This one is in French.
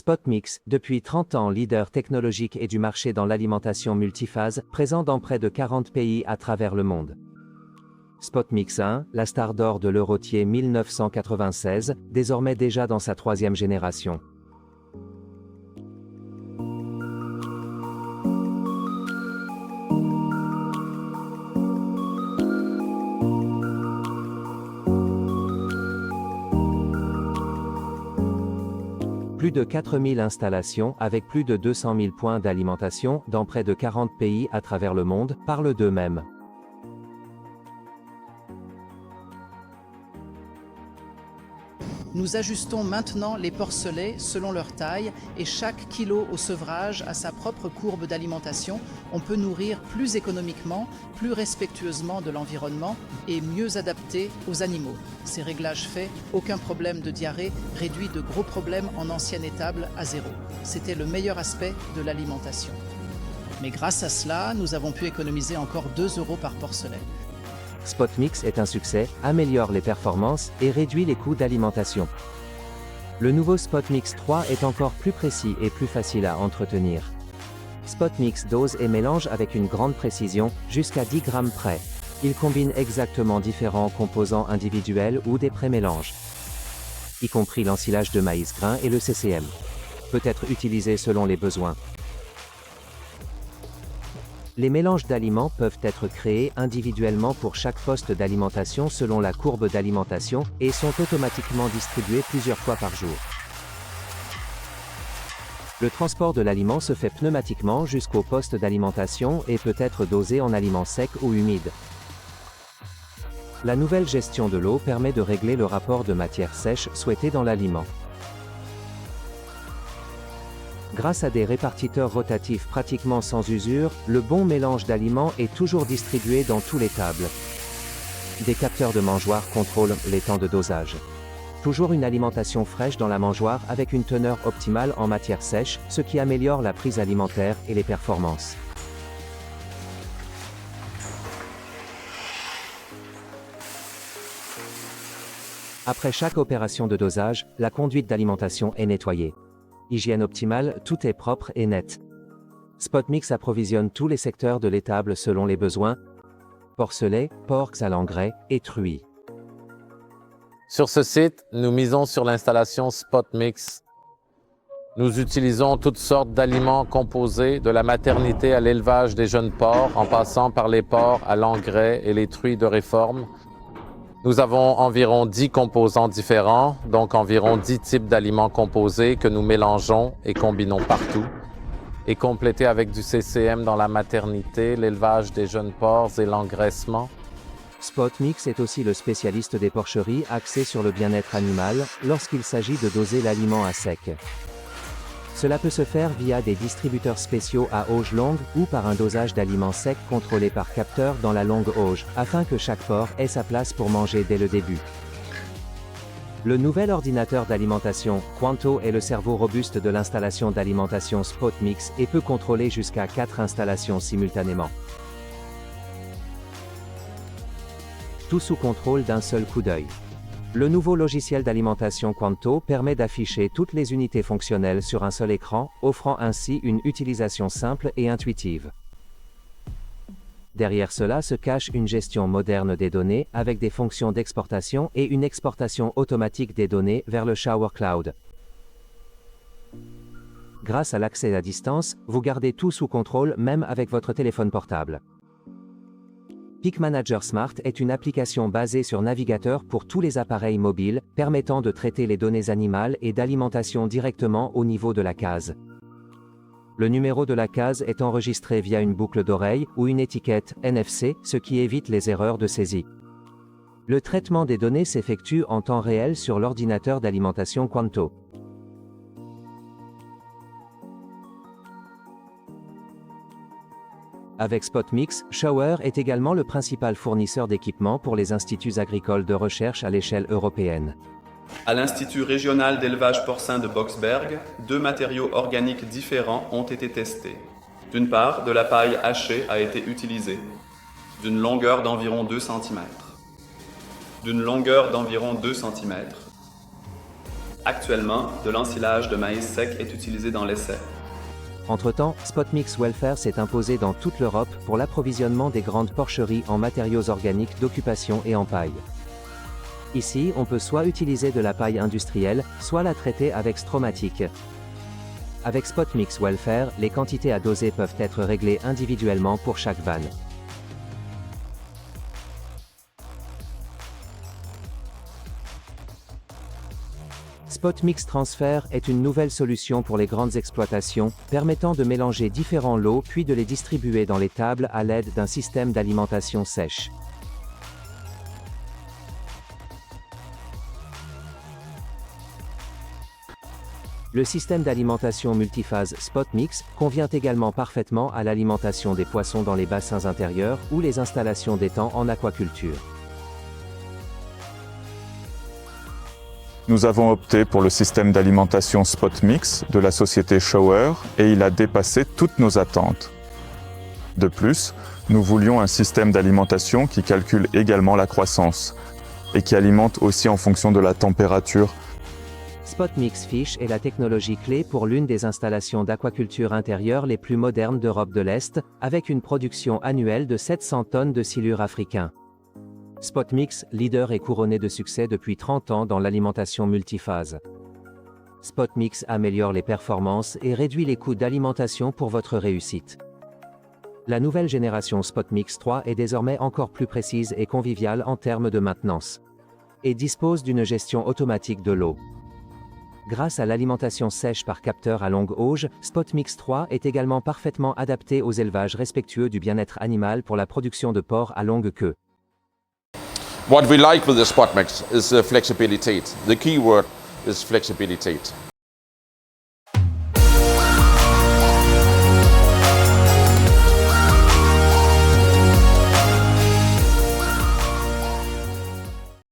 Spotmix, depuis 30 ans leader technologique et du marché dans l'alimentation multiphase, présent dans près de 40 pays à travers le monde. Spotmix 1, la star d'or de l'Eurotier 1996, désormais déjà dans sa 3e génération. Plus de 4000 installations avec plus de 200 000 points d'alimentation dans près de 40 pays à travers le monde parlent d'eux-mêmes. Nous ajustons maintenant les porcelets selon leur taille et chaque kilo au sevrage a sa propre courbe d'alimentation. On peut nourrir plus économiquement, plus respectueusement de l'environnement et mieux adapté aux animaux. Ces réglages faits, aucun problème de diarrhée, réduit de gros problèmes en ancienne étable à 0. C'était le meilleur aspect de l'alimentation. Mais grâce à cela, nous avons pu économiser encore 2 € par porcelet. Spotmix est un succès, améliore les performances et réduit les coûts d'alimentation. Le nouveau Spotmix 3 est encore plus précis et plus facile à entretenir. Spotmix dose et mélange avec une grande précision, jusqu'à 10 grammes près. Il combine exactement différents composants individuels ou des pré-mélanges, y compris l'ensilage de maïs grain et le CCM. Peut être utilisé selon les besoins. Les mélanges d'aliments peuvent être créés individuellement pour chaque poste d'alimentation selon la courbe d'alimentation et sont automatiquement distribués plusieurs fois par jour. Le transport de l'aliment se fait pneumatiquement jusqu'au poste d'alimentation et peut être dosé en aliments secs ou humides. La nouvelle gestion de l'eau permet de régler le rapport de matière sèche souhaité dans l'aliment. Grâce à des répartiteurs rotatifs pratiquement sans usure, le bon mélange d'aliments est toujours distribué dans tous les tables. Des capteurs de mangeoire contrôlent les temps de dosage. Toujours une alimentation fraîche dans la mangeoire avec une teneur optimale en matière sèche, ce qui améliore la prise alimentaire et les performances. Après chaque opération de dosage, la conduite d'alimentation est nettoyée. Hygiène optimale, tout est propre et net. Spotmix approvisionne tous les secteurs de l'étable selon les besoins: porcelet, porcs à l'engrais et truies. Sur ce site, nous misons sur l'installation Spotmix. Nous utilisons toutes sortes d'aliments composés, de la maternité à l'élevage des jeunes porcs, en passant par les porcs à l'engrais et les truies de réforme. Nous avons environ 10 composants différents, donc environ 10 types d'aliments composés que nous mélangeons et combinons partout, et complétés avec du CCM dans la maternité, l'élevage des jeunes porcs et l'engraissement. Spotmix est aussi le spécialiste des porcheries axé sur le bien-être animal lorsqu'il s'agit de doser l'aliment à sec. Cela peut se faire via des distributeurs spéciaux à auge longue ou par un dosage d'aliments secs contrôlé par capteur dans la longue auge, afin que chaque porc ait sa place pour manger dès le début. Le nouvel ordinateur d'alimentation, Quanto, est le cerveau robuste de l'installation d'alimentation Spotmix et peut contrôler jusqu'à 4 installations simultanément. Tout sous contrôle d'un seul coup d'œil. Le nouveau logiciel d'alimentation Quanto permet d'afficher toutes les unités fonctionnelles sur un seul écran, offrant ainsi une utilisation simple et intuitive. Derrière cela se cache une gestion moderne des données avec des fonctions d'exportation et une exportation automatique des données vers le Shower Cloud. Grâce à l'accès à distance, vous gardez tout sous contrôle même avec votre téléphone portable. Peak Manager Smart est une application basée sur navigateur pour tous les appareils mobiles, permettant de traiter les données animales et d'alimentation directement au niveau de la case. Le numéro de la case est enregistré via une boucle d'oreille ou une étiquette NFC, ce qui évite les erreurs de saisie. Le traitement des données s'effectue en temps réel sur l'ordinateur d'alimentation Quanto. Avec Spotmix, Shower est également le principal fournisseur d'équipements pour les instituts agricoles de recherche à l'échelle européenne. À l'Institut régional d'élevage porcin de Boxberg, 2 matériaux organiques différents ont été testés. D'une part, de la paille hachée a été utilisée, d'une longueur d'environ 2 cm. Actuellement, de l'ensilage de maïs sec est utilisé dans l'essai. Entre-temps, Spotmix Welfare s'est imposé dans toute l'Europe pour l'approvisionnement des grandes porcheries en matériaux organiques d'occupation et en paille. Ici, on peut soit utiliser de la paille industrielle, soit la traiter avec Stromatic. Avec Spotmix Welfare, les quantités à doser peuvent être réglées individuellement pour chaque vanne. Spotmix Transfer est une nouvelle solution pour les grandes exploitations, permettant de mélanger différents lots puis de les distribuer dans les tables à l'aide d'un système d'alimentation sèche. Le système d'alimentation multiphase Spotmix convient également parfaitement à l'alimentation des poissons dans les bassins intérieurs ou les installations d'étangs en aquaculture. Nous avons opté pour le système d'alimentation Spotmix de la société Shower et il a dépassé toutes nos attentes. De plus, nous voulions un système d'alimentation qui calcule également la croissance et qui alimente aussi en fonction de la température. Spotmix Fish est la technologie clé pour l'une des installations d'aquaculture intérieure les plus modernes d'Europe de l'Est, avec une production annuelle de 700 tonnes de silure africain. Spotmix, leader et couronné de succès depuis 30 ans dans l'alimentation multiphase. Spotmix améliore les performances et réduit les coûts d'alimentation pour votre réussite. La nouvelle génération Spotmix 3 est désormais encore plus précise et conviviale en termes de maintenance. Et dispose d'une gestion automatique de l'eau. Grâce à l'alimentation sèche par capteur à longue auge, Spotmix 3 est également parfaitement adapté aux élevages respectueux du bien-être animal pour la production de porcs à longue queue. What we like with the Spotmix is the flexibility. The key word is flexibility.